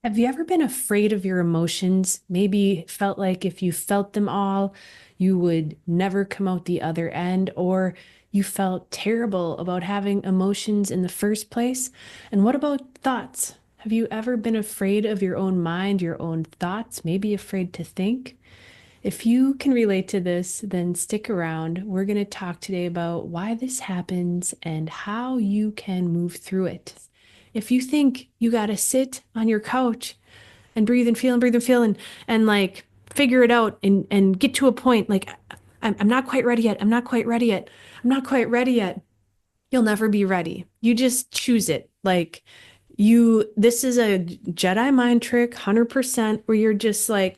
Have you ever been afraid of your emotions? Maybe felt like if you felt them all, you would never come out the other end, or you felt terrible about having emotions in the first place? And what about thoughts? Have you ever been afraid of your own mind, your own thoughts, maybe afraid to think? If you can relate to this, then stick around. We're going to talk today about why this happens and how you can move through it. If you think you got to sit on your couch and breathe and feel and like figure it out and get to a point like, I'm not quite ready yet. I'm not quite ready yet. I'm not quite ready yet. You'll never be ready. You just choose it. This is a Jedi mind trick, 100%, where you're just like,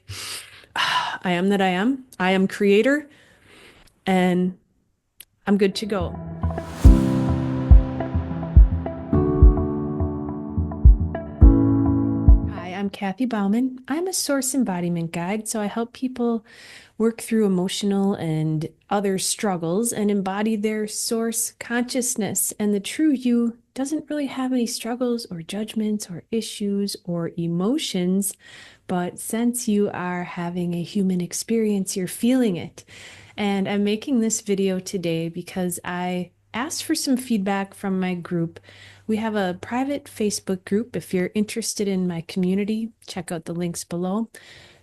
I am that I am. I am creator and I'm good to go. Hi, I'm Kathy Bauman. I'm a source embodiment guide, so I help people work through emotional and other struggles and embody their source consciousness. And the true you doesn't really have any struggles or judgments or issues or emotions, but since you are having a human experience, you're feeling it. And I'm making this video today because I asked for some feedback from my group. We have a private Facebook group. If you're interested in my community, check out the links below.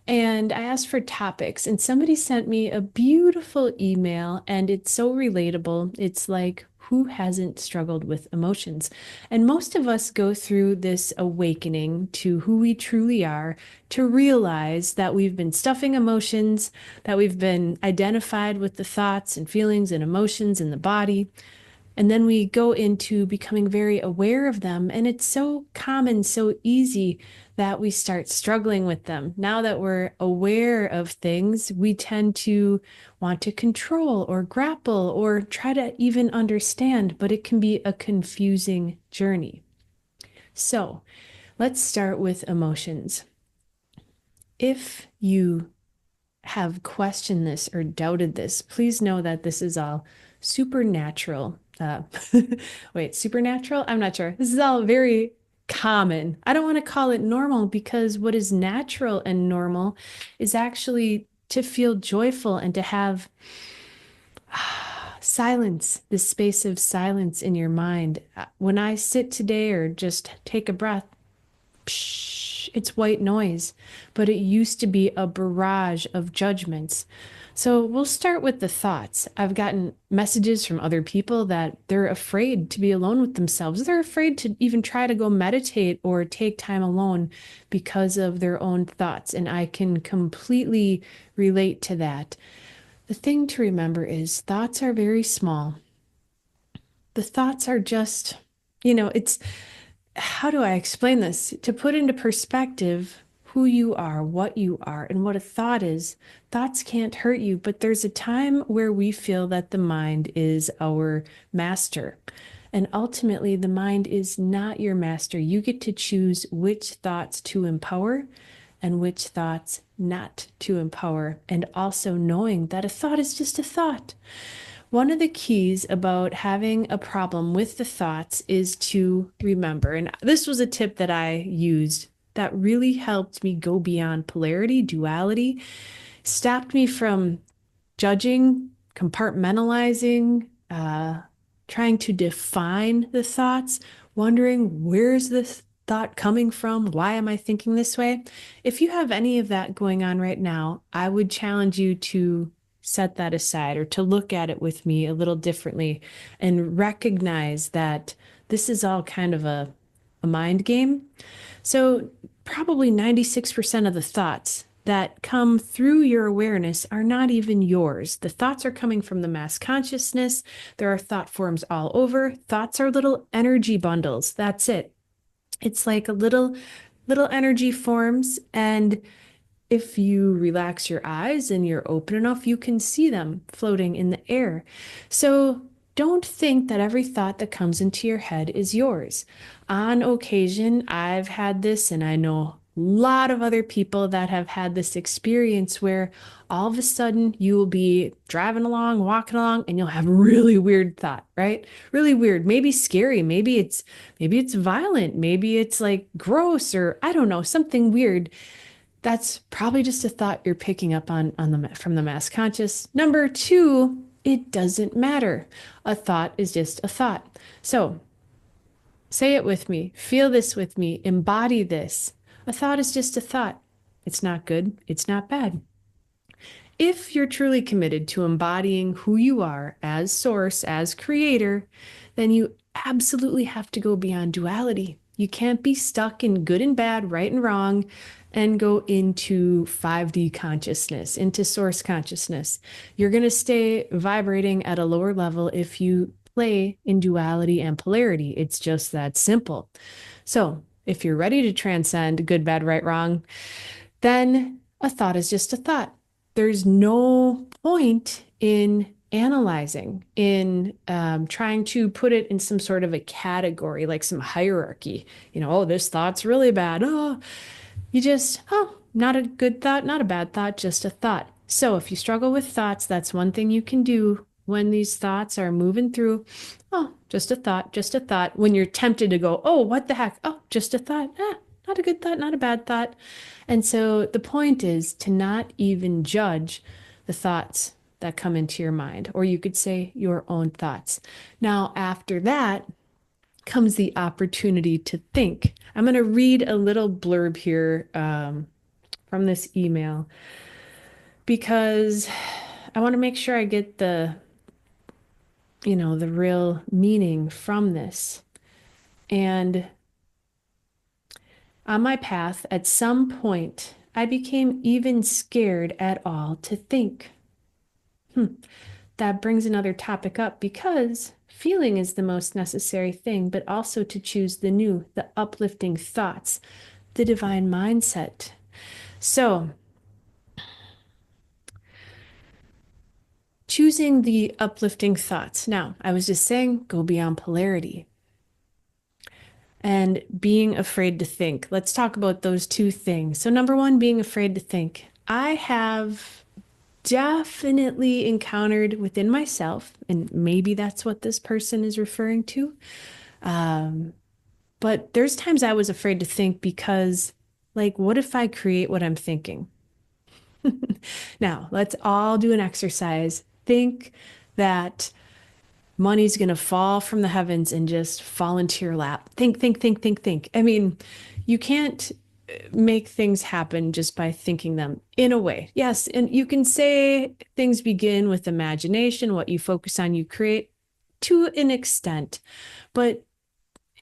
And I asked for topics, and somebody sent me a beautiful email, and it's so relatable. It's like, who hasn't struggled with emotions? And most of us go through this awakening to who we truly are, to realize that we've been stuffing emotions, that we've been identified with the thoughts and feelings and emotions in the body. And then we go into becoming very aware of them. And it's so common, so easy that we start struggling with them. Now that we're aware of things, we tend to want to control or grapple or try to even understand, but it can be a confusing journey. So let's start with emotions. If you have questioned this or doubted this, please know that this is all supernatural. Wait, supernatural? I'm not sure. This is all very common. I don't want to call it normal because what is natural and normal is actually to feel joyful and to have silence, this space of silence in your mind. When I sit today or just take a breath, it's white noise, but it used to be a barrage of judgments. So we'll start with the thoughts. I've gotten messages from other people that they're afraid to be alone with themselves. They're afraid to even try to go meditate or take time alone because of their own thoughts. And I can completely relate to that. The thing to remember is thoughts are very small. The thoughts are just, it's how do I explain this? To put into perspective who you are, what you are, and what a thought is, thoughts can't hurt you, but there's a time where we feel that the mind is our master. And ultimately, the mind is not your master. You get to choose which thoughts to empower and which thoughts not to empower, and also knowing that a thought is just a thought. One of the keys about having a problem with the thoughts is to remember. And this was a tip that I used that really helped me go beyond polarity, duality, stopped me from judging, compartmentalizing, trying to define the thoughts, wondering where's this thought coming from? Why am I thinking this way? If you have any of that going on right now, I would challenge you to set that aside or to look at it with me a little differently and recognize that this is all kind of a mind game. So, probably 96% of the thoughts that come through your awareness are not even yours. The thoughts are coming from the mass consciousness. There are thought forms all over. Thoughts are little energy bundles. That's it. It's like a little energy forms, and if you relax your eyes and you're open enough, you can see them floating in the air. So don't think that every thought that comes into your head is yours. On occasion, I've had this, and I know lot of other people that have had this experience where all of a sudden you will be driving along, walking along, and you'll have a really weird thought, right? Really weird, maybe scary, maybe it's violent, maybe it's like gross or I don't know, something weird. That's probably just a thought you're picking up on the from the mass conscious. Number two, it doesn't matter. A thought is just a thought. So say it with me, feel this with me, embody this. A thought is just a thought. It's not good, it's not bad. If you're truly committed to embodying who you are as source, as creator, then you absolutely have to go beyond duality. You can't be stuck in good and bad, right and wrong, and go into 5D consciousness, into source consciousness. You're going to stay vibrating at a lower level if you play in duality and polarity. It's just that simple. So, if you're ready to transcend good, bad, right, wrong, then a thought is just a thought. There's no point in analyzing, in trying to put it in some sort of a category, like some hierarchy. Oh, this thought's really bad. Oh, not a good thought, not a bad thought, just a thought. So if you struggle with thoughts, that's one thing you can do when these thoughts are moving through. Oh, just a thought, just a thought. When you're tempted to go, oh, what the heck? Oh, just a thought. Not a good thought, not a bad thought. And so the point is to not even judge the thoughts that come into your mind, or you could say your own thoughts. Now, after that comes the opportunity to think. I'm going to read a little blurb here from this email because I want to make sure I get the real meaning from this. And on my path, at some point, I became even scared at all to think. That brings another topic up because feeling is the most necessary thing, but also to choose the new, the uplifting thoughts, the divine mindset. So, choosing the uplifting thoughts. Now, I was just saying, go beyond polarity and being afraid to think. Let's talk about those two things. So, number one, being afraid to think. I have definitely encountered within myself, and maybe that's what this person is referring to. But there's times I was afraid to think because, like, what if I create what I'm thinking? Now, let's all do an exercise. Think that money's going to fall from the heavens and just fall into your lap. Think, think, think, think, think. I mean, you can't make things happen just by thinking them in a way. Yes, and you can say things begin with imagination, what you focus on, you create to an extent. But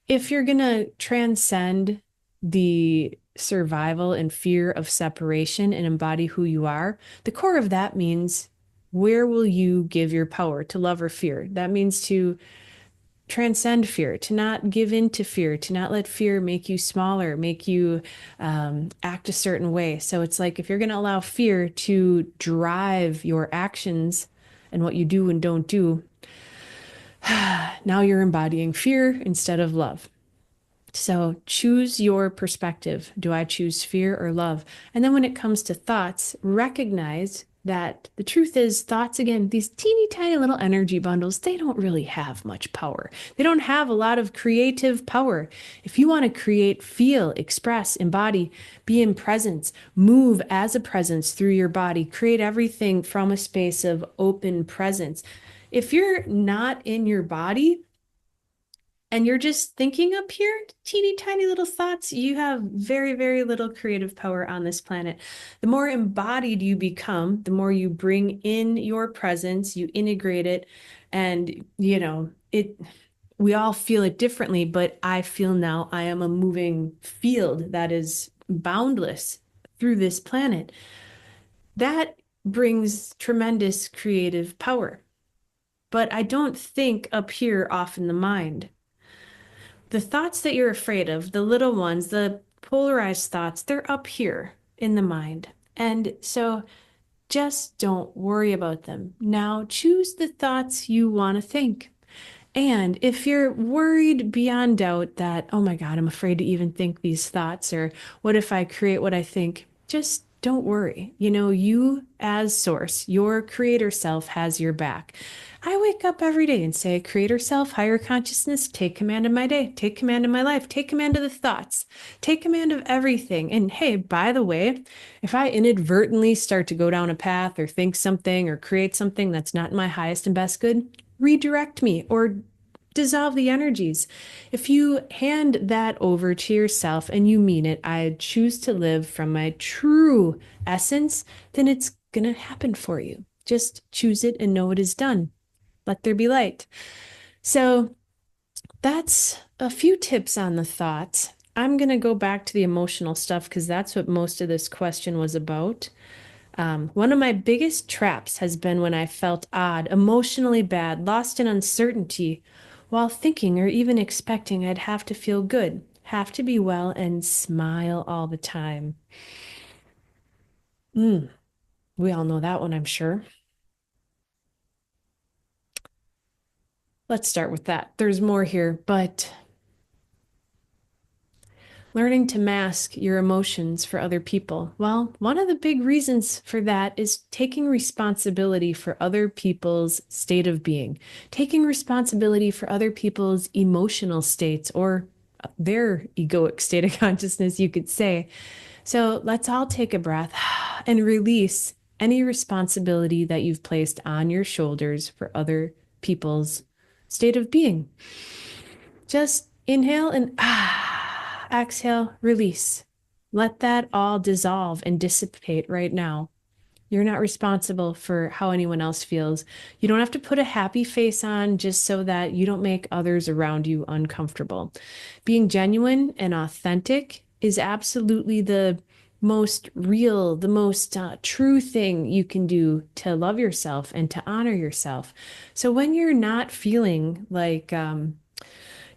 if you're going to transcend the survival and fear of separation and embody who you are, the core of that means where will you give your power, to love or fear? That means to transcend fear, to not give in to fear, to not let fear make you smaller, make you act a certain way. So it's like if you're going to allow fear to drive your actions and what you do and don't do, now you're embodying fear instead of love. So choose your perspective. Do I choose fear or love? And then when it comes to thoughts, recognize that the truth is thoughts, again, these teeny tiny little energy bundles, they don't really have much power. They don't have a lot of creative power. If you want to create, feel, express, embody, be in presence, move as a presence through your body, create everything from a space of open presence. If you're not in your body, and you're just thinking up here, teeny tiny little thoughts, you have very, very little creative power on this planet. The more embodied you become, the more you bring in your presence, you integrate it, and we all feel it differently, but I feel now I am a moving field that is boundless through this planet. That brings tremendous creative power. But I don't think up here off in the mind. The thoughts that you're afraid of, the little ones, the polarized thoughts, they're up here in the mind. And so just don't worry about them. Now choose the thoughts you want to think. And if you're worried beyond doubt that, oh my God, I'm afraid to even think these thoughts, or what if I create what I think? Just don't worry. You know, you as source, your creator self has your back. I wake up every day and say, creator self, higher consciousness, take command of my day, take command of my life, take command of the thoughts, take command of everything. And hey, by the way, if I inadvertently start to go down a path or think something or create something that's not in my highest and best good, redirect me or dissolve the energies. If you hand that over to yourself and you mean it, I choose to live from my true essence, then it's going to happen for you. Just choose it and know it is done. Let there be light. So that's a few tips on the thoughts. I'm going to go back to the emotional stuff because that's what most of this question was about. One of my biggest traps has been when I felt odd, emotionally bad, lost in uncertainty, while thinking or even expecting I'd have to feel good, have to be well, and smile all the time. Mm, we all know that one, I'm sure. Let's start with that. There's more here, but learning to mask your emotions for other people. Well, one of the big reasons for that is taking responsibility for other people's state of being, taking responsibility for other people's emotional states or their egoic state of consciousness, you could say. So let's all take a breath and release any responsibility that you've placed on your shoulders for other people's state of being. Just inhale and exhale, release. Let that all dissolve and dissipate right now. You're not responsible for how anyone else feels. You don't have to put a happy face on just so that you don't make others around you uncomfortable. Being genuine and authentic is absolutely the most real, the most true thing you can do to love yourself and to honor yourself. So when you're not feeling like, you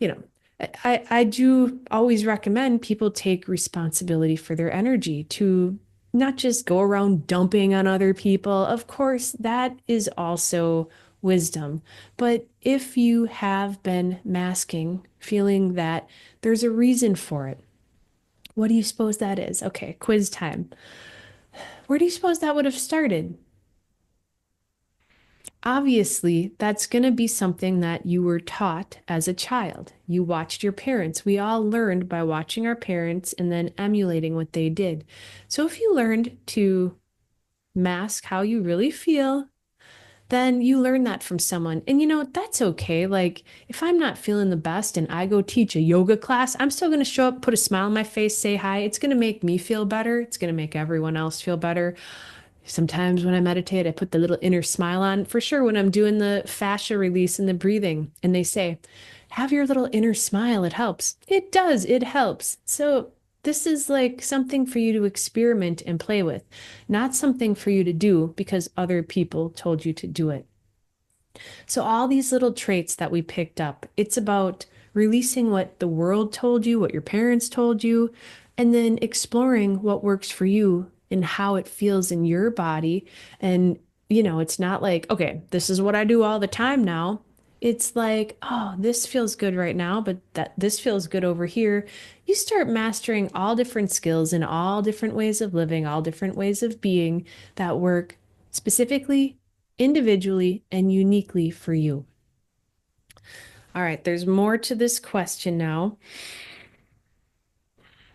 know, I do always recommend people take responsibility for their energy to not just go around dumping on other people. Of course, that is also wisdom. But if you have been masking, feeling that there's a reason for it, what do you suppose that is? Okay, quiz time. Where do you suppose that would have started? Obviously, that's going to be something that you were taught as a child. You watched your parents. We all learned by watching our parents and then emulating what they did. So if you learned to mask how you really feel, then you learn that from someone. And you know, that's okay. Like, if I'm not feeling the best and I go teach a yoga class, I'm still going to show up, put a smile on my face, say hi. It's going to make me feel better. It's going to make everyone else feel better. Sometimes when I meditate, I put the little inner smile on. For sure, when I'm doing the fascia release and the breathing, and they say, have your little inner smile, it helps. It does, it helps. So, this is like something for you to experiment and play with, not something for you to do because other people told you to do it. So, all these little traits that we picked up, it's about releasing what the world told you, what your parents told you, and then exploring what works for you and how it feels in your body. And, you know, it's not like, okay, this is what I do all the time now. It's like, oh, this feels good right now, but that this feels good over here. You start mastering all different skills and all different ways of living, all different ways of being that work specifically, individually, and uniquely for you. All right, there's more to this question now.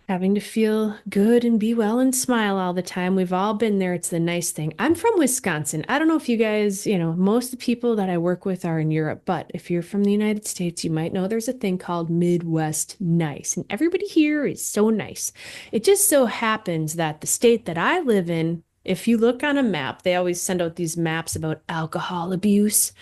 Having to feel good and be well and smile all the time. We've all been there. It's the nice thing. I'm from Wisconsin. I don't know if you guys, you know, most of the people that I work with are in Europe, but if you're from the United States, you might know there's a thing called Midwest nice. And everybody here is so nice. It just so happens that the state that I live in, if you look on a map, they always send out these maps about alcohol abuse.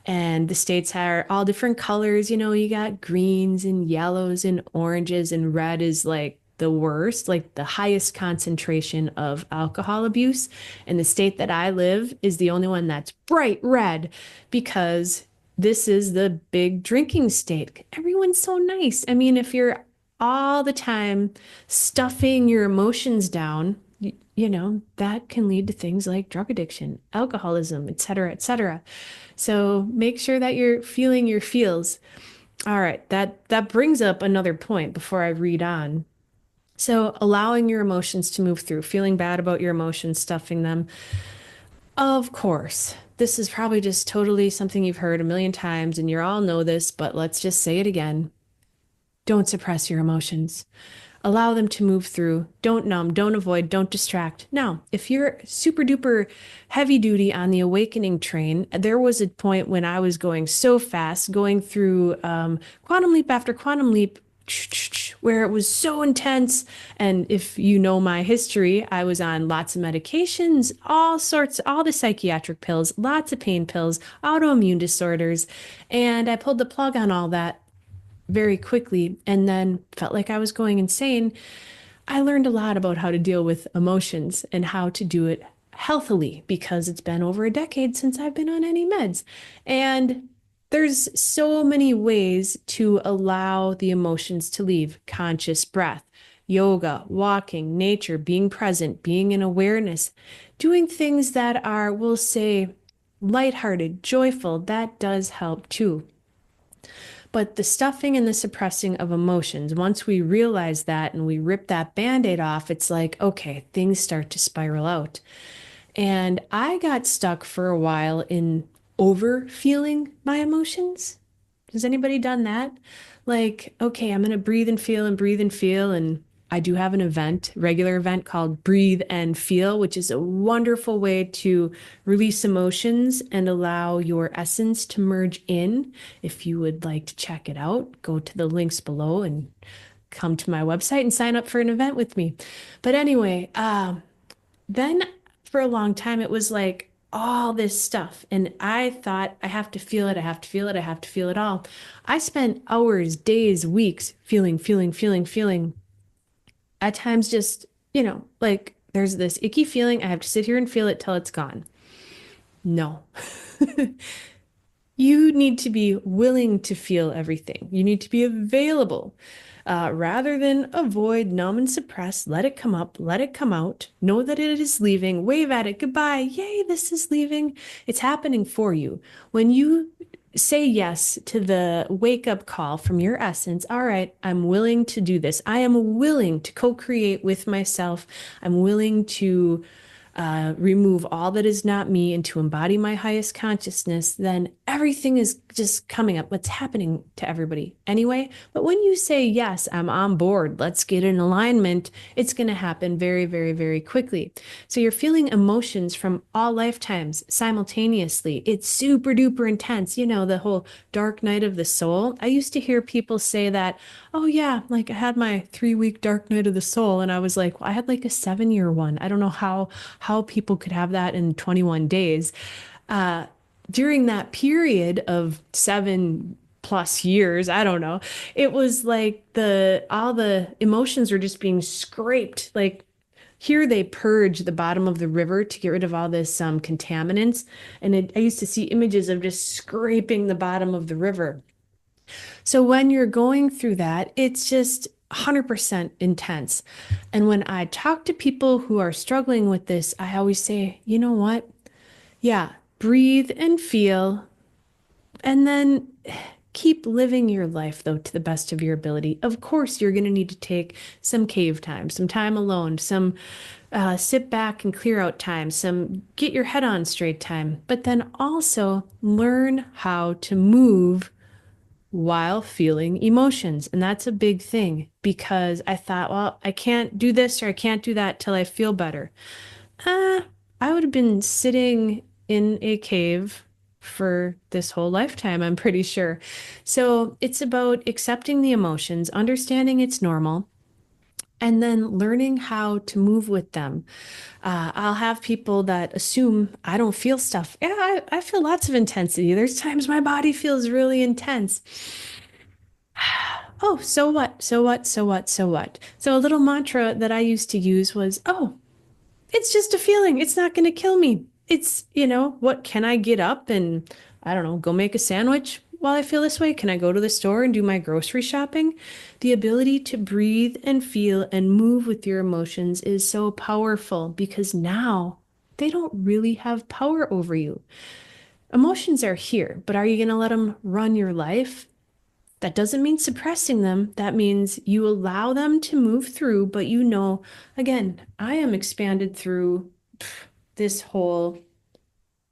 And the states are all different colors. You know, you got greens and yellows and oranges, and red is like the worst, like the highest concentration of alcohol abuse. And the state that I live is the only one that's bright red because this is the big drinking state. Everyone's so nice. I mean, if you're all the time stuffing your emotions down, that can lead to things like drug addiction, alcoholism, et cetera, et cetera. So make sure that you're feeling your feels. All right, that brings up another point before I read on. So allowing your emotions to move through, feeling bad about your emotions, stuffing them. Of course, this is probably just totally something you've heard a million times and you all know this, but let's just say it again. Don't suppress your emotions. Allow them to move through. Don't numb, don't avoid, don't distract. Now, if you're super duper heavy duty on the awakening train, there was a point when I was going so fast, going through quantum leap after quantum leap, where it was so intense. And if you know my history, I was on lots of medications, all sorts, all the psychiatric pills, lots of pain pills, autoimmune disorders. And I pulled the plug on all that very quickly and then felt like I was going insane. I learned a lot about how to deal with emotions and how to do it healthily because it's been over a decade since I've been on any meds. And there's so many ways to allow the emotions to leave. Conscious breath, yoga, walking, nature, being present, being in awareness, doing things that are, we'll say, lighthearted, joyful. That does help too. But the stuffing and the suppressing of emotions, once we realize that and we rip that band-aid off, it's like, okay, things start to spiral out. And I got stuck for a while in over feeling my emotions. Has anybody done that? Like, okay, I'm going to breathe and feel and breathe and feel. And I do have an event, regular event called Breathe and Feel, which is a wonderful way to release emotions and allow your essence to merge in. If you would like to check it out, go to the links below and come to my website and sign up for an event with me. But anyway, then for a long time, it was like all this stuff. And I thought, I have to feel it. I have to feel it. I have to feel it all. I spent hours, days, weeks feeling, feeling, feeling, feeling. At times, just, like there's this icky feeling. I have to sit here and feel it till it's gone. No. You need to be willing to feel everything. You need to be available. Rather than avoid, numb, and suppress, let it come up, let it come out. Know that it is leaving. Wave at it. Goodbye. Yay, this is leaving. It's happening for you. When you say yes to the wake up call from your essence, all right, I'm willing to do this. I am willing to co create with myself. I'm willing to remove all that is not me and to embody my highest consciousness, then everything is just coming up. What's happening to everybody anyway. But when you say, yes, I'm on board, let's get in alignment, it's going to happen very, very, very quickly. So you're feeling emotions from all lifetimes simultaneously. It's super duper intense. The whole dark night of the soul. I used to hear people say that, oh yeah, like I had my 3-week dark night of the soul. And I was like, well, I had like a 7-year one. I don't know how people could have that in 21 days. During that period of 7+ years, I don't know, it was like all the emotions were just being scraped. Like here they purge the bottom of the river to get rid of all this contaminants. And I used to see images of just scraping the bottom of the river. So when you're going through that, it's just 100% intense. And when I talk to people who are struggling with this, I always say, you know what? Yeah, breathe and feel, and then keep living your life, though, to the best of your ability. Of course, you're going to need to take some cave time, some time alone, some sit back and clear out time, some get your head on straight time, but then also learn how to move while feeling emotions. And that's a big thing because I thought, well, I can't do this or I can't do that till I feel better. I would have been sitting in a cave for this whole lifetime, I'm pretty sure. So it's about accepting the emotions, understanding it's normal, and then learning how to move with them. I'll have people that assume I don't feel stuff. Yeah, I feel lots of intensity. There's times my body feels really intense. Oh, so what? So what? So what? So what? So a little mantra that I used to use was, oh, it's just a feeling. It's not going to kill me. It's, what can I get up and I don't know, go make a sandwich? while I feel this way? Can I go to the store and do my grocery shopping? The ability to breathe and feel and move with your emotions is so powerful because now they don't really have power over you. Emotions are here, but are you going to let them run your life? That doesn't mean suppressing them. That means you allow them to move through, but you know, again, I am expanded through this whole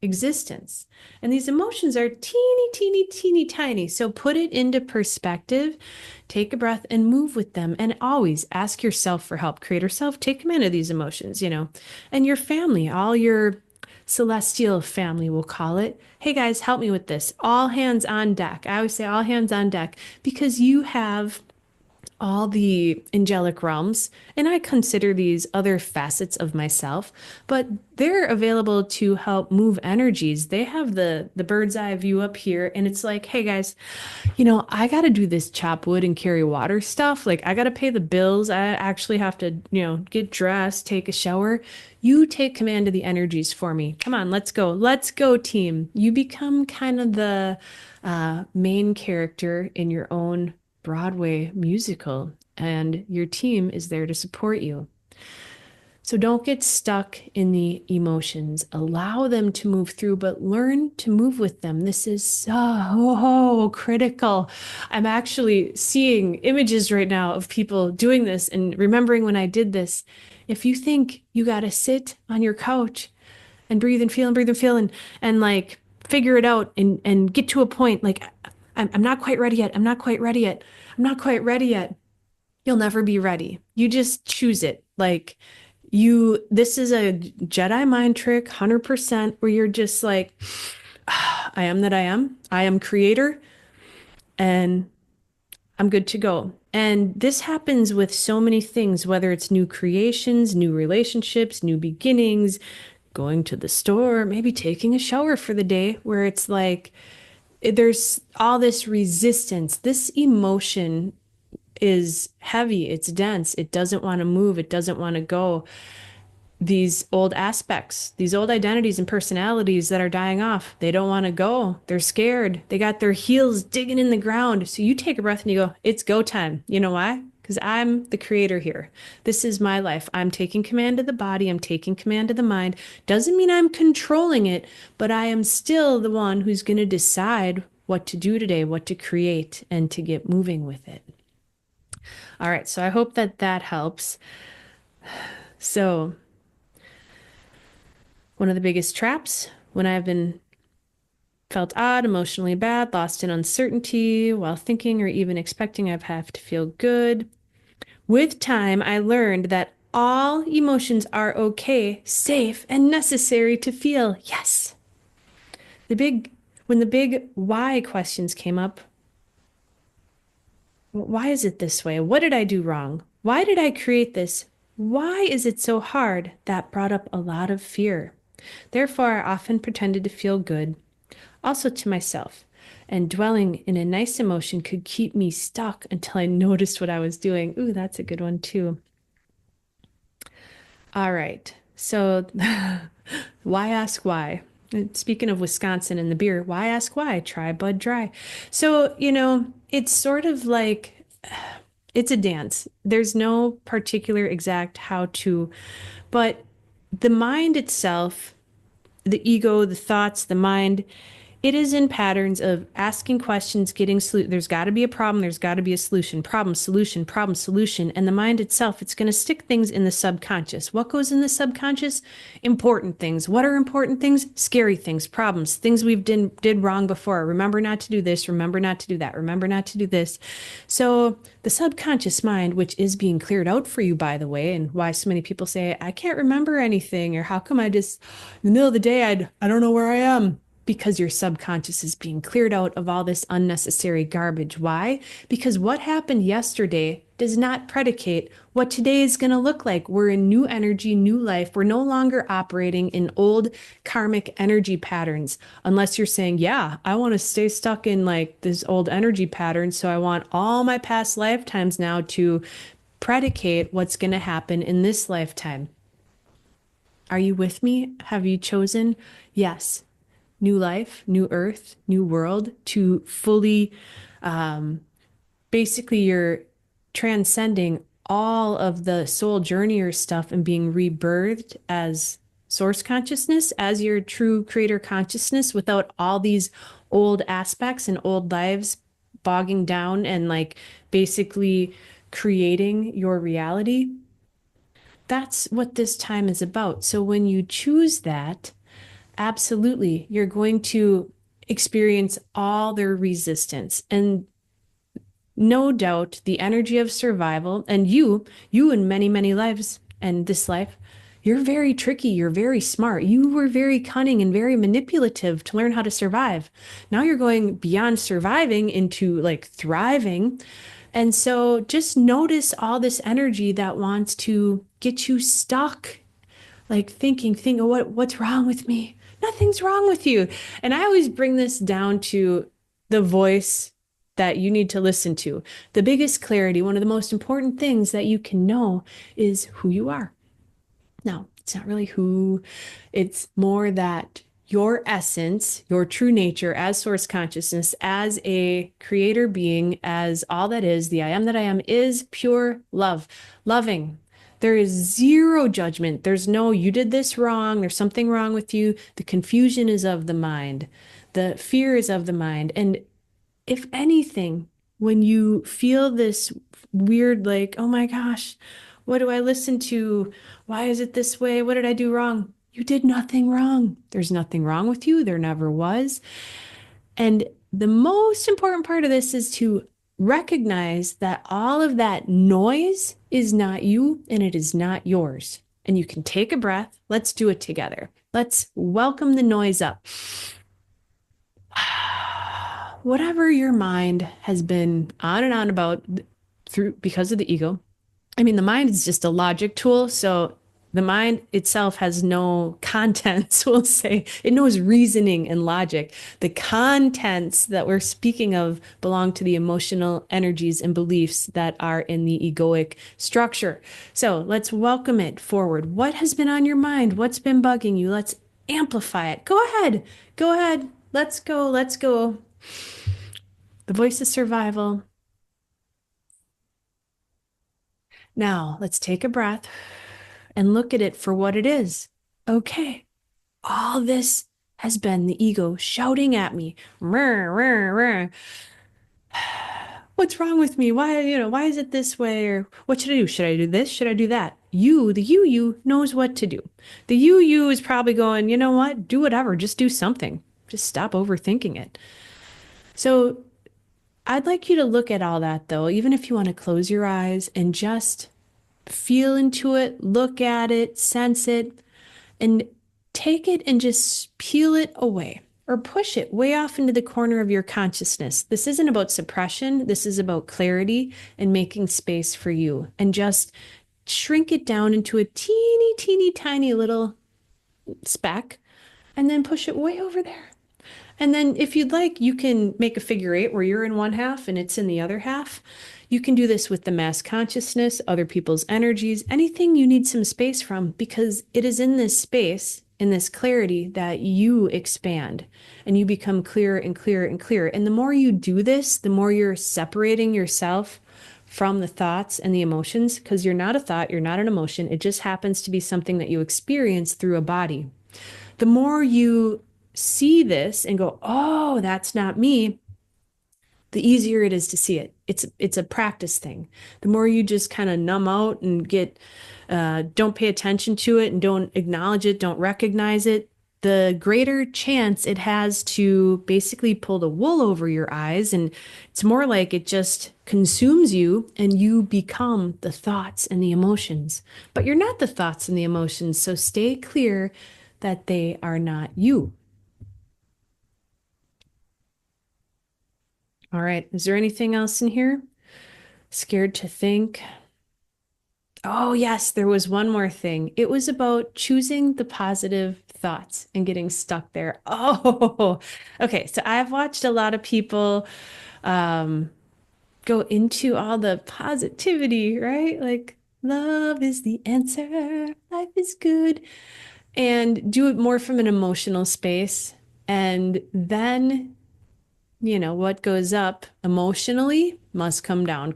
existence. And these emotions are teeny, teeny, teeny, tiny. So put it into perspective, take a breath and move with them. And always ask yourself for help. Creator self, take command of these emotions, and your family, all your celestial family, we'll call it. Hey guys, help me with this. All hands on deck. I always say all hands on deck because you have all the angelic realms, and I consider these other facets of myself, but they're available to help move energies. They have the bird's eye view up here, and it's like, hey guys, I got to do this chop wood and carry water stuff. Like, I got to pay the bills. I actually have to, get dressed, take a shower. You take command of the energies for me. Come on, let's go. Let's go, team. You become kind of the main character in your own Broadway musical, and your team is there to support you. So don't get stuck in the emotions. Allow them to move through, but learn to move with them. This is so critical. I'm actually seeing images right now of people doing this and remembering when I did this. If you think you got to sit on your couch and breathe and feel and like figure it out and get to a point like I'm not quite ready yet. I'm not quite ready yet. I'm not quite ready yet. You'll never be ready. You just choose it. Like this is a Jedi mind trick, 100%, where you're just like, I am that I am. I am creator and I'm good to go. And this happens with so many things, whether it's new creations, new relationships, new beginnings, going to the store, maybe taking a shower for the day, where it's like, there's all this resistance. This emotion is heavy, it's dense, it doesn't want to move, it doesn't want to go. These old aspects, these old identities and personalities that are dying off, they don't want to go. They're scared. They got their heels digging in the ground. So you take a breath and you go, it's go time. You know why? Because I'm the creator here. This is my life. I'm taking command of the body. I'm taking command of the mind. Doesn't mean I'm controlling it, but I am still the one who's going to decide what to do today, what to create, and to get moving with it. All right. So I hope that helps. So one of the biggest traps when I've been felt odd, emotionally bad, lost in uncertainty while thinking or even expecting I've have to feel good. With time, I learned that all emotions are okay, safe, and necessary to feel. Yes. When the big why questions came up, why is it this way? What did I do wrong? Why did I create this? Why is it so hard? That brought up a lot of fear. Therefore, I often pretended to feel good, also to myself, and dwelling in a nice emotion could keep me stuck until I noticed what I was doing. Ooh, that's a good one too. All right. So why ask why? Speaking of Wisconsin and the beer, why ask why? Try Bud Dry. So, it's sort of like it's a dance. There's no particular exact how to, but the mind itself, the ego, the thoughts, the mind, it is in patterns of asking questions, getting there's got to be a problem, there's got to be a solution, problem, solution, problem, solution. And the mind itself, it's going to stick things in the subconscious. What goes in the subconscious? Important things. What are important things? Scary things, problems, things we've did wrong before. Remember not to do this, remember not to do that, remember not to do this. So the subconscious mind, which is being cleared out for you, by the way, and why so many people say, I can't remember anything, or how come I just, in the middle of the day, I don't know where I am. Because your subconscious is being cleared out of all this unnecessary garbage. Why? Because what happened yesterday does not predicate what today is going to look like. We're in new energy, new life. We're no longer operating in old karmic energy patterns. Unless you're saying, yeah, I want to stay stuck in like this old energy pattern. So I want all my past lifetimes now to predicate what's going to happen in this lifetime. Are you with me? Have you chosen? Yes. new life, new earth, new world to fully, um, basically, you're transcending all of the soul journeyer stuff and being rebirthed as source consciousness, as your true creator consciousness without all these old aspects and old lives bogging down and like basically creating your reality. That's what this time is about. So when you choose that, absolutely, you're going to experience all their resistance. And no doubt the energy of survival, and you in many, many lives and this life, you're very tricky, you're very smart. You were very cunning and very manipulative to learn how to survive. Now you're going beyond surviving into like thriving. And so just notice all this energy that wants to get you stuck, like think, oh, what's wrong with me? Nothing's wrong with you. And I always bring this down to the voice that you need to listen to. The biggest clarity, one of the most important things that you can know is who you are. Now, it's not really who, it's more that your essence, your true nature as source consciousness, as a creator being, as all that is, the I am that I am is pure love, loving. There is zero judgment. There's no, you did this wrong. There's something wrong with you. The confusion is of the mind. The fear is of the mind. And if anything, when you feel this weird, like, oh my gosh, what do I listen to? Why is it this way? What did I do wrong? You did nothing wrong. There's nothing wrong with you. There never was. And the most important part of this is to recognize that all of that noise is not you and it is not yours. And you can take a breath. Let's do it together. Let's welcome the noise up. Whatever your mind has been on and on about through because of the ego. I mean, the mind is just a logic tool. So the mind itself has no contents, we'll say. It knows reasoning and logic. The contents that we're speaking of belong to the emotional energies and beliefs that are in the egoic structure. So let's welcome it forward. What has been on your mind? What's been bugging you? Let's amplify it. Go ahead. Go ahead. Let's go. Let's go. The voice of survival. Now, let's take a breath and look at it for what it is. Okay, all this has been the ego shouting at me. Rrr, rrr, rrr. What's wrong with me? Why is it this way? Or what should I do? Should I do this? Should I do that? The you knows what to do. The you is probably going, you know what? Do whatever. Just do something. Just stop overthinking it. So I'd like you to look at all that though, even if you want to close your eyes and just feel into it, look at it, sense it, and take it and just peel it away or push it way off into the corner of your consciousness. This isn't about suppression. This is about clarity and making space for you and just shrink it down into a teeny, teeny, tiny little speck and then push it way over there. And then if you'd like, you can make a figure eight where you're in one half and it's in the other half. You can do this with the mass consciousness, other people's energies, anything you need some space from, because it is in this space, in this clarity, that you expand and you become clearer and clearer and clearer. And the more you do this, the more you're separating yourself from the thoughts and the emotions, because you're not a thought, you're not an emotion. It just happens to be something that you experience through a body. The more you see this and go, oh, that's not me, the easier it is to see it. It's a practice thing. The more you just kind of numb out and don't pay attention to it and don't acknowledge it, don't recognize it, the greater chance it has to basically pull the wool over your eyes. And it's more like it just consumes you and you become the thoughts and the emotions. But you're not the thoughts and the emotions. So stay clear that they are not you. All right. Is there anything else in here? Scared to think? Oh, yes, there was one more thing. It was about choosing the positive thoughts and getting stuck there. Oh, okay. So I've watched a lot of people go into all the positivity, right? Like, love is the answer, life is good, and do it more from an emotional space. And then, what goes up emotionally must come down.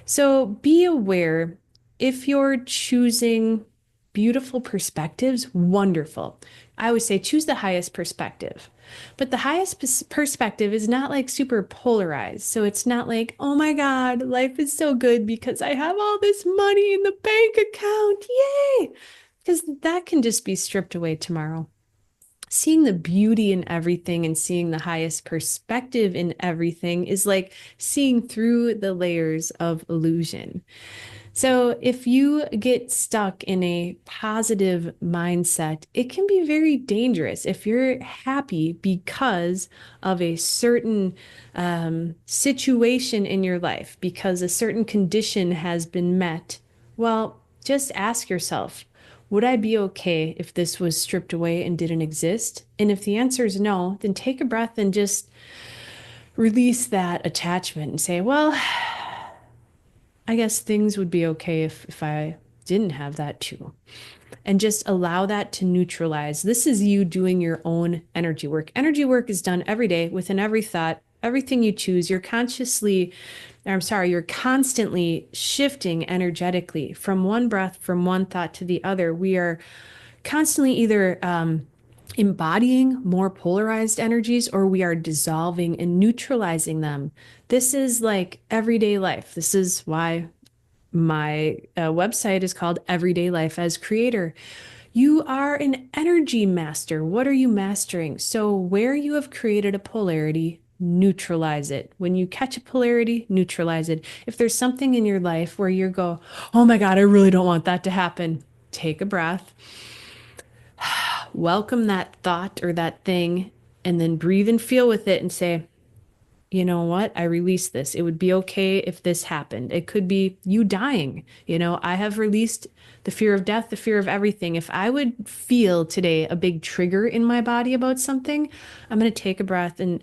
So be aware if you're choosing beautiful perspectives, wonderful. I always say choose the highest perspective. But the highest perspective is not like super polarized. So it's not like, oh my God, life is so good because I have all this money in the bank account. Yay! Because that can just be stripped away tomorrow. Seeing the beauty in everything and seeing the highest perspective in everything is like seeing through the layers of illusion. So, if you get stuck in a positive mindset, it can be very dangerous. If you're happy because of a certain situation in your life, because a certain condition has been met, well, just ask yourself, would I be okay if this was stripped away and didn't exist? And if the answer is no, then take a breath and just release that attachment and say, well, I guess things would be okay if I didn't have that too. And just allow that to neutralize. This is you doing your own energy work. Energy work is done every day within every thought, everything you choose. You're constantly shifting energetically from one breath, from one thought to the other. We are constantly either embodying more polarized energies or we are dissolving and neutralizing them. This is like everyday life. This is why my website is called Everyday Life as Creator. You are an energy master. What are you mastering? So, where you have created a polarity, neutralize it. When you catch a polarity, neutralize it. If there's something in your life where you go, oh my God, I really don't want that to happen, take a breath, welcome that thought or that thing, and then breathe and feel with it and say, you know what? I release this. It would be okay if this happened. It could be you dying. I have released the fear of death, the fear of everything. If I would feel today a big trigger in my body about something, I'm going to take a breath and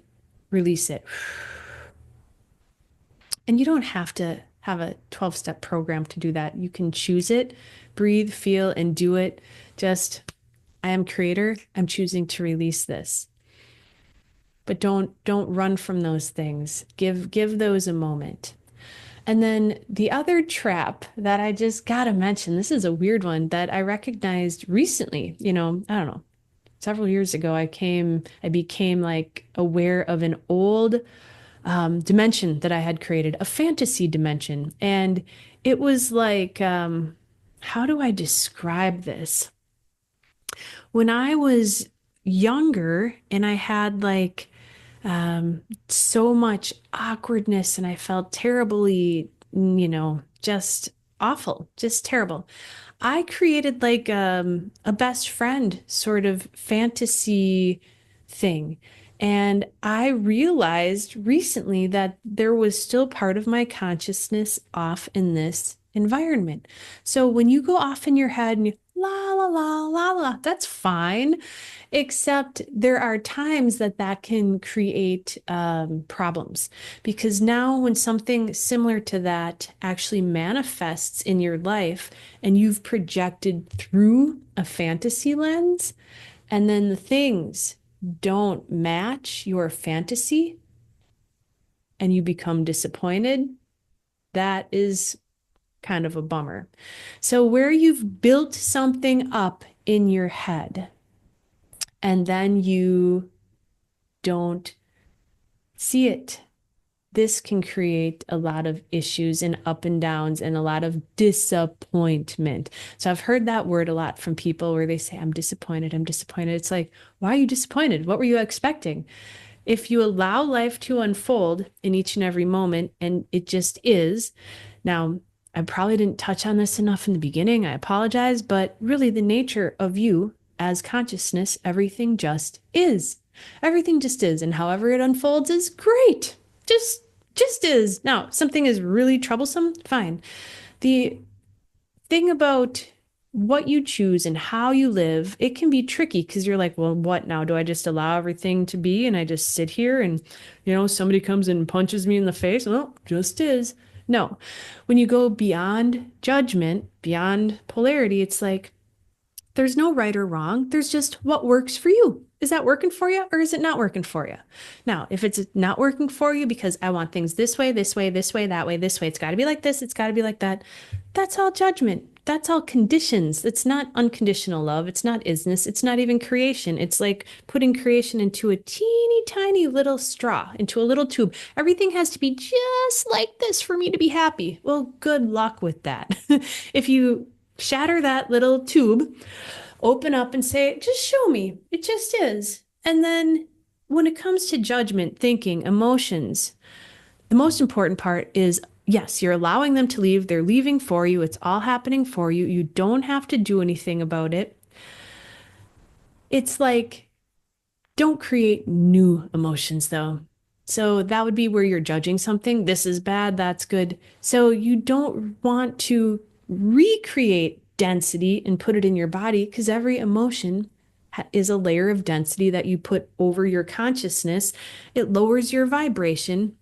release it. And you don't have to have a 12-step program to do that. You can choose it, breathe, feel, and do it. Just, I am creator. I'm choosing to release this. But don't run from those things. Give those a moment. And then the other trap that I just gotta mention, this is a weird one that I recognized recently. I don't know, several years ago, I became like aware of an old dimension that I had created, a fantasy dimension. And it was like, how do I describe this? When I was younger and I had like so much awkwardness and I felt terribly, just awful, just terrible. I created like a best friend sort of fantasy thing. And I realized recently that there was still part of my consciousness off in this environment. So when you go off in your head and you la la la la la, that's fine. Except there are times that can create problems because now when something similar to that actually manifests in your life and you've projected through a fantasy lens, and then the things don't match your fantasy and you become disappointed, that is kind of a bummer. So, where you've built something up in your head and then you don't see it, this can create a lot of issues and up and downs and a lot of disappointment. So I've heard that word a lot from people where they say, I'm disappointed, I'm disappointed. It's like, why are you disappointed? What were you expecting? If you allow life to unfold in each and every moment, and it just is. Now, I probably didn't touch on this enough in the beginning. I apologize, but really the nature of you as consciousness, everything just is. Everything just is, and however it unfolds is great. Just is. Now, something is really troublesome, fine. The thing about what you choose and how you live, it can be tricky because you're like, well, what now? Do I just allow everything to be and I just sit here and, somebody comes and punches me in the face? Well, just is. No. When you go beyond judgment, beyond polarity, it's like, there's no right or wrong. There's just what works for you. Is that working for you or is it not working for you? Now, if it's not working for you because I want things this way, this way, this way, that way, this way, it's got to be like this, it's got to be like that. That's all judgment. That's all conditions. It's not unconditional love. It's not isness. It's not even creation. It's like putting creation into a teeny tiny little straw, into a little tube. Everything has to be just like this for me to be happy. Well, good luck with that. If you shatter that little tube, open up and say, just show me. It just is. And then when it comes to judgment, thinking, emotions, the most important part is yes, you're allowing them to leave. They're leaving for you. It's all happening for you. You don't have to do anything about it. It's like, don't create new emotions though. So that would be where you're judging something. This is bad, that's good. So you don't want to recreate density and put it in your body because every emotion is a layer of density that you put over your consciousness. It lowers your vibration.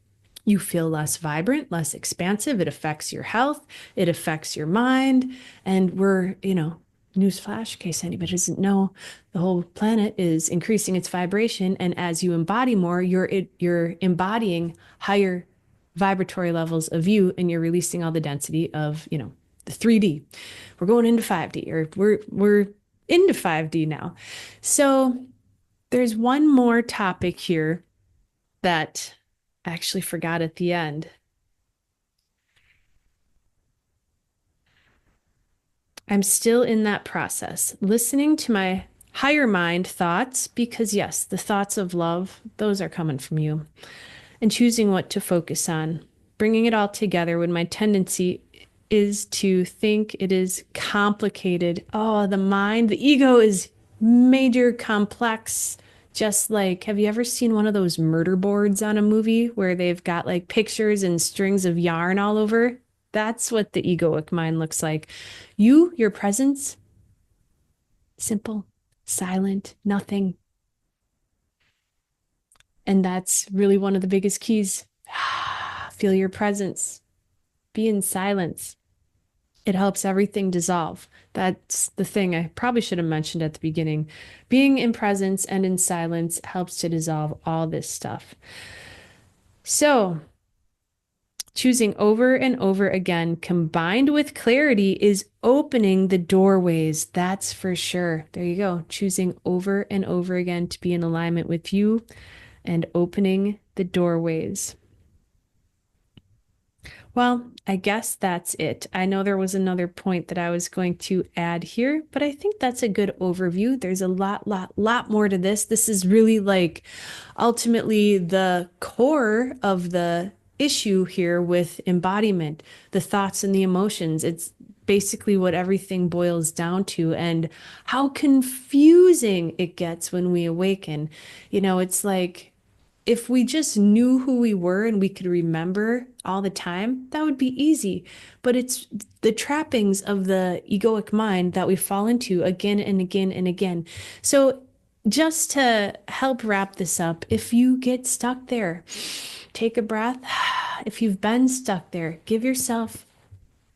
You feel less vibrant, less expansive. It affects your health, it affects your mind. And newsflash, in case anybody doesn't know, the whole planet is increasing its vibration. And as you embody more, you're embodying higher vibratory levels of you, and you're releasing all the density of, the 3D. We're going into 5D, or we're into 5D now. So there's one more topic here that I actually forgot at the end. I'm still in that process, listening to my higher mind thoughts, because yes, the thoughts of love, those are coming from you, and choosing what to focus on, bringing it all together when my tendency is to think it is complicated. Oh, the mind, the ego is major complex. Just like, have you ever seen one of those murder boards on a movie where they've got like pictures and strings of yarn all over? That's what the egoic mind looks like. Your presence, simple, silent, nothing. And that's really one of the biggest keys. Feel your presence, be in silence. It helps everything dissolve. That's the thing I probably should have mentioned at the beginning. Being in presence and in silence helps to dissolve all this stuff. So, choosing over and over again, combined with clarity, is opening the doorways. That's for sure. There you go. Choosing over and over again to be in alignment with you and opening the doorways. Well, I guess that's it. I know there was another point that I was going to add here, but I think that's a good overview. There's a lot more to this. This is really like ultimately the core of the issue here with embodiment, the thoughts and the emotions. It's basically what everything boils down to, and how confusing it gets when we awaken. It's like, if we just knew who we were and we could remember all the time, that would be easy. But it's the trappings of the egoic mind that we fall into again and again and again. So, just to help wrap this up, if you get stuck there, take a breath. If you've been stuck there, give yourself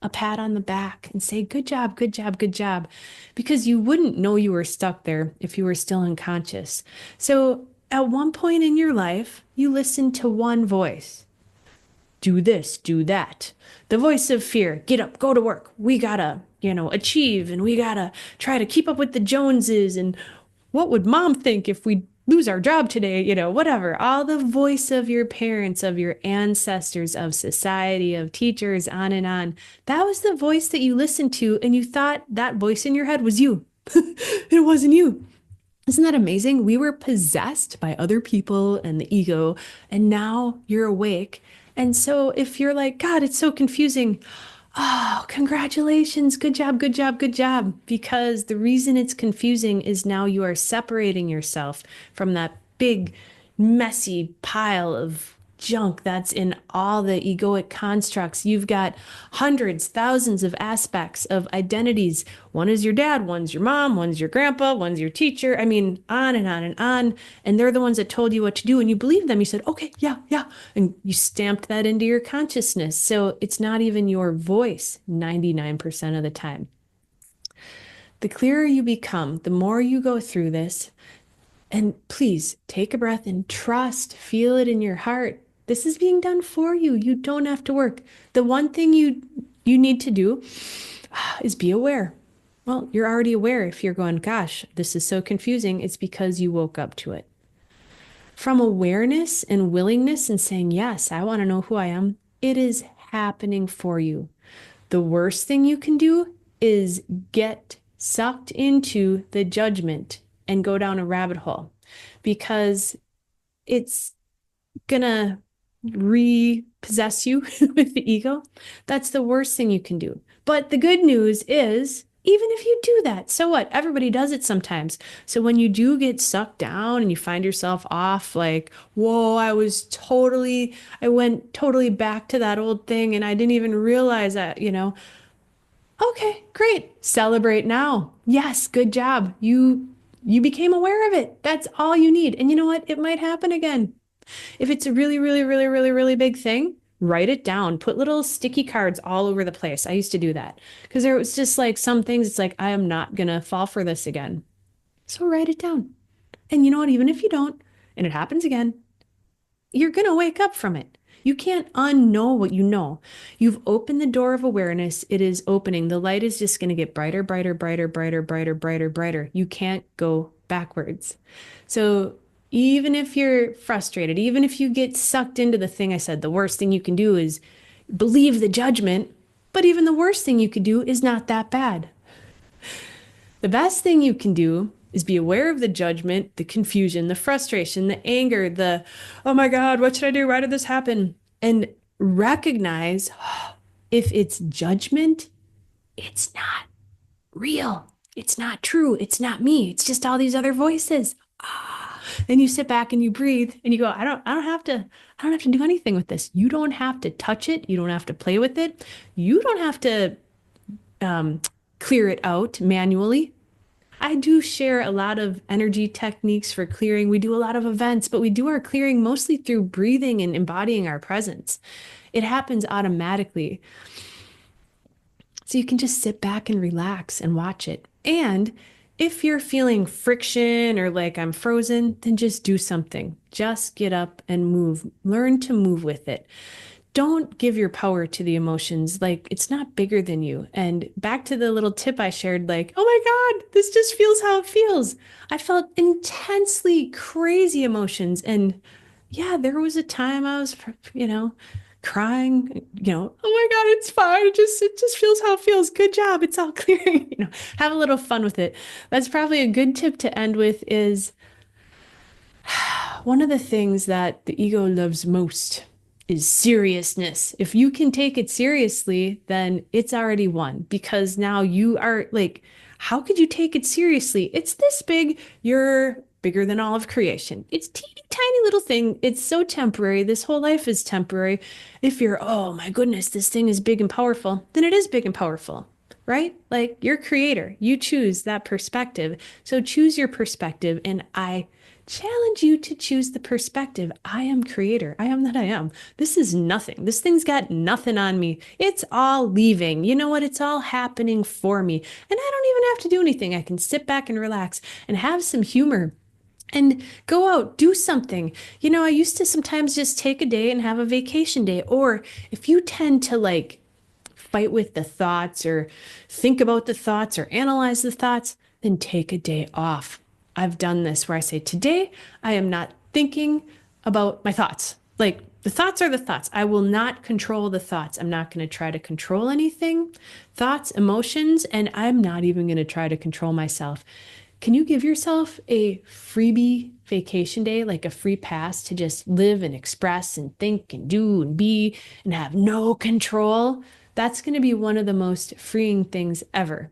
a pat on the back and say, good job, good job, good job. Because you wouldn't know you were stuck there if you were still unconscious. So, at one point in your life, you listened to one voice. Do this, do that. The voice of fear. Get up, go to work. We gotta, achieve, and we gotta try to keep up with the Joneses. And what would mom think if we lose our job today? Whatever. All the voice of your parents, of your ancestors, of society, of teachers, on and on. That was the voice that you listened to, and you thought that voice in your head was you. It wasn't you. Isn't that amazing? We were possessed by other people and the ego, and now you're awake. And so if you're like, God, it's so confusing. Oh, congratulations. Good job, good job, good job. Because the reason it's confusing is now you are separating yourself from that big, messy pile of junk that's in all the egoic constructs. You've got hundreds, thousands of aspects of identities. One is your dad, one's your mom, one's your grandpa, one's your teacher. I mean, on and on and on. And they're the ones that told you what to do, and you believe them. You said, okay, yeah, yeah. And you stamped that into your consciousness. So it's not even your voice 99% of the time. The clearer you become, the more you go through this, And please take a breath and trust, feel it in your heart. This is being done for you. You don't have to work. The one thing you need to do is be aware. Well, you're already aware if you're going, gosh, this is so confusing. It's because you woke up to it. From awareness and willingness and saying, yes, I want to know who I am, it is happening for you. The worst thing you can do is get sucked into the judgment and go down a rabbit hole because it's gonna repossess you with the ego. That's the worst thing you can do. But the good news is, even if you do that, so what? Everybody does it sometimes. So when you do get sucked down and you find yourself off, like, whoa, I went totally back to that old thing and I didn't even realize that. Okay, great. Celebrate now. Yes, good job. You became aware of it. That's all you need. And you know what? It might happen again. If it's a really, really, really, really, really big thing, write it down. Put little sticky cards all over the place. I used to do that because there was just like some things, it's like, I am not going to fall for this again. So write it down. And you know what? Even if you don't, and it happens again, you're going to wake up from it. You can't unknow what you know. You've opened the door of awareness. It is opening. The light is just going to get brighter, brighter, brighter, brighter, brighter, brighter, brighter. You can't go backwards. So even if you're frustrated, even if you get sucked into the thing I said, the worst thing you can do is believe the judgment. But even the worst thing you could do is not that bad. The best thing you can do is be aware of the judgment, the confusion, the frustration, the anger, oh my God, what should I do? Why did this happen? And recognize if it's judgment, it's not real. It's not true. It's not me. It's just all these other voices. And you sit back and you breathe and you go, I don't have to do anything with this. You don't have to touch it. You don't have to play with it. You don't have to clear it out manually. I do share a lot of energy techniques for clearing. We do a lot of events, but we do our clearing mostly through breathing and embodying our presence. It happens automatically. So you can just sit back and relax and watch it. And if you're feeling friction or like I'm frozen, then just do something. Just get up and move. Learn to move with it. Don't give your power to the emotions. Like it's not bigger than you. And back to the little tip I shared, like, oh my God, this just feels how it feels. I felt intensely crazy emotions. And yeah, there was a time I was, crying, oh my God, it's fine. It just feels how it feels. Good job. It's all clearing. Have a little fun with it. That's probably a good tip to end with is one of the things that the ego loves most is seriousness. If you can take it seriously, then it's already won because now you are like, how could you take it seriously? It's this big. You're bigger than all of creation. It's teeny tiny little thing. It's so temporary. This whole life is temporary. If you're, oh my goodness, this thing is big and powerful, then it is big and powerful, right? Like you're creator. You choose that perspective. So choose your perspective. And I challenge you to choose the perspective. I am creator. I am that I am. This is nothing. This thing's got nothing on me. It's all leaving. You know what? It's all happening for me. And I don't even have to do anything. I can sit back and relax and have some humor and go out, do something. I used to sometimes just take a day and have a vacation day. Or if you tend to like fight with the thoughts or think about the thoughts or analyze the thoughts, then take a day off. I've done this where I say, today I am not thinking about my thoughts. Like the thoughts are the thoughts. I will not control the thoughts. I'm not going to try to control anything, thoughts, emotions, and I'm not even going to try to control myself. Can you give yourself a freebie vacation day, like a free pass to just live and express and think and do and be and have no control? That's going to be one of the most freeing things ever.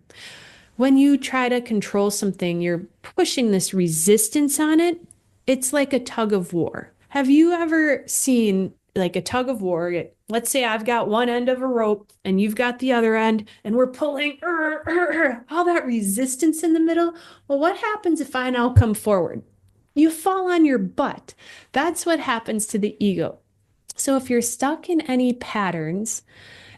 When you try to control something, you're pushing this resistance on it. It's like a tug of war. Have you ever seen like a tug of war? Let's say I've got one end of a rope and you've got the other end and we're pulling all that resistance in the middle. Well, what happens if I now come forward? You fall on your butt. That's what happens to the ego. So if you're stuck in any patterns,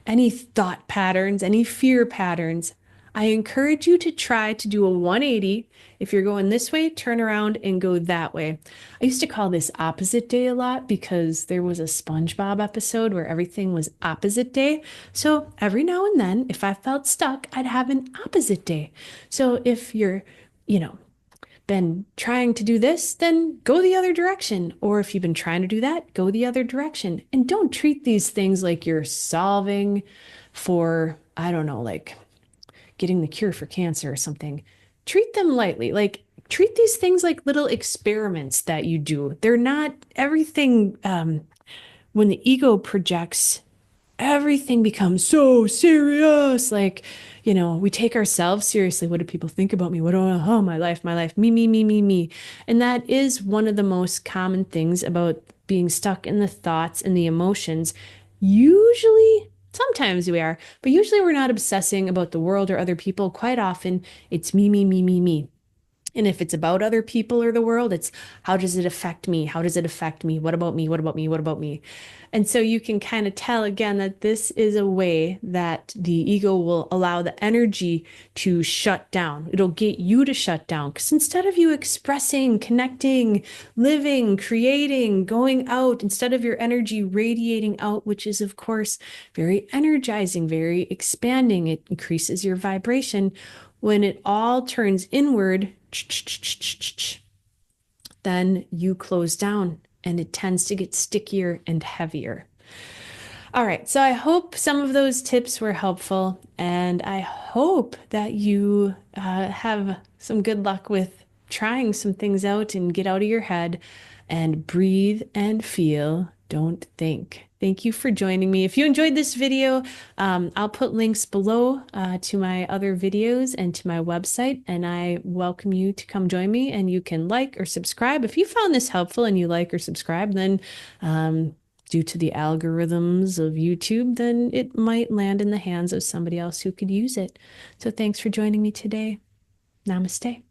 any thought patterns, any fear patterns, I encourage you to try to do a 180. If you're going this way, turn around and go that way. I used to call this opposite day a lot because there was a SpongeBob episode where everything was opposite day. So every now and then, if I felt stuck, I'd have an opposite day. So if you're, you know, been trying to do this, then go the other direction. Or if you've been trying to do that, go the other direction. And don't treat these things like you're solving for, I don't know, like getting the cure for cancer or something. Treat them lightly. Like, treat these things like little experiments that you do. They're not everything. When the ego projects, everything becomes so serious. Like, we take ourselves seriously. What do people think about me? Oh, my life, me. And that is one of the most common things about being stuck in the thoughts and the emotions. Usually, sometimes we are, but usually we're not obsessing about the world or other people. Quite often, it's me. And if it's about other people or the world, it's how does it affect me? How does it affect me? What about me? What about me? What about me? And so you can kind of tell again that this is a way that the ego will allow the energy to shut down. It'll get you to shut down because instead of you expressing, connecting, living, creating, going out, instead of your energy radiating out, which is, of course, very energizing, very expanding, it increases your vibration. When it all turns inward, then you close down and it tends to get stickier and heavier. All right, so I hope some of those tips were helpful, and I hope that you have some good luck with trying some things out and get out of your head and breathe and feel. Don't think. Thank you for joining me. If you enjoyed this video, I'll put links below to my other videos and to my website, and I welcome you to come join me, and you can like or subscribe. If you found this helpful and you like or subscribe, then due to the algorithms of YouTube, then it might land in the hands of somebody else who could use it. So thanks for joining me today. Namaste.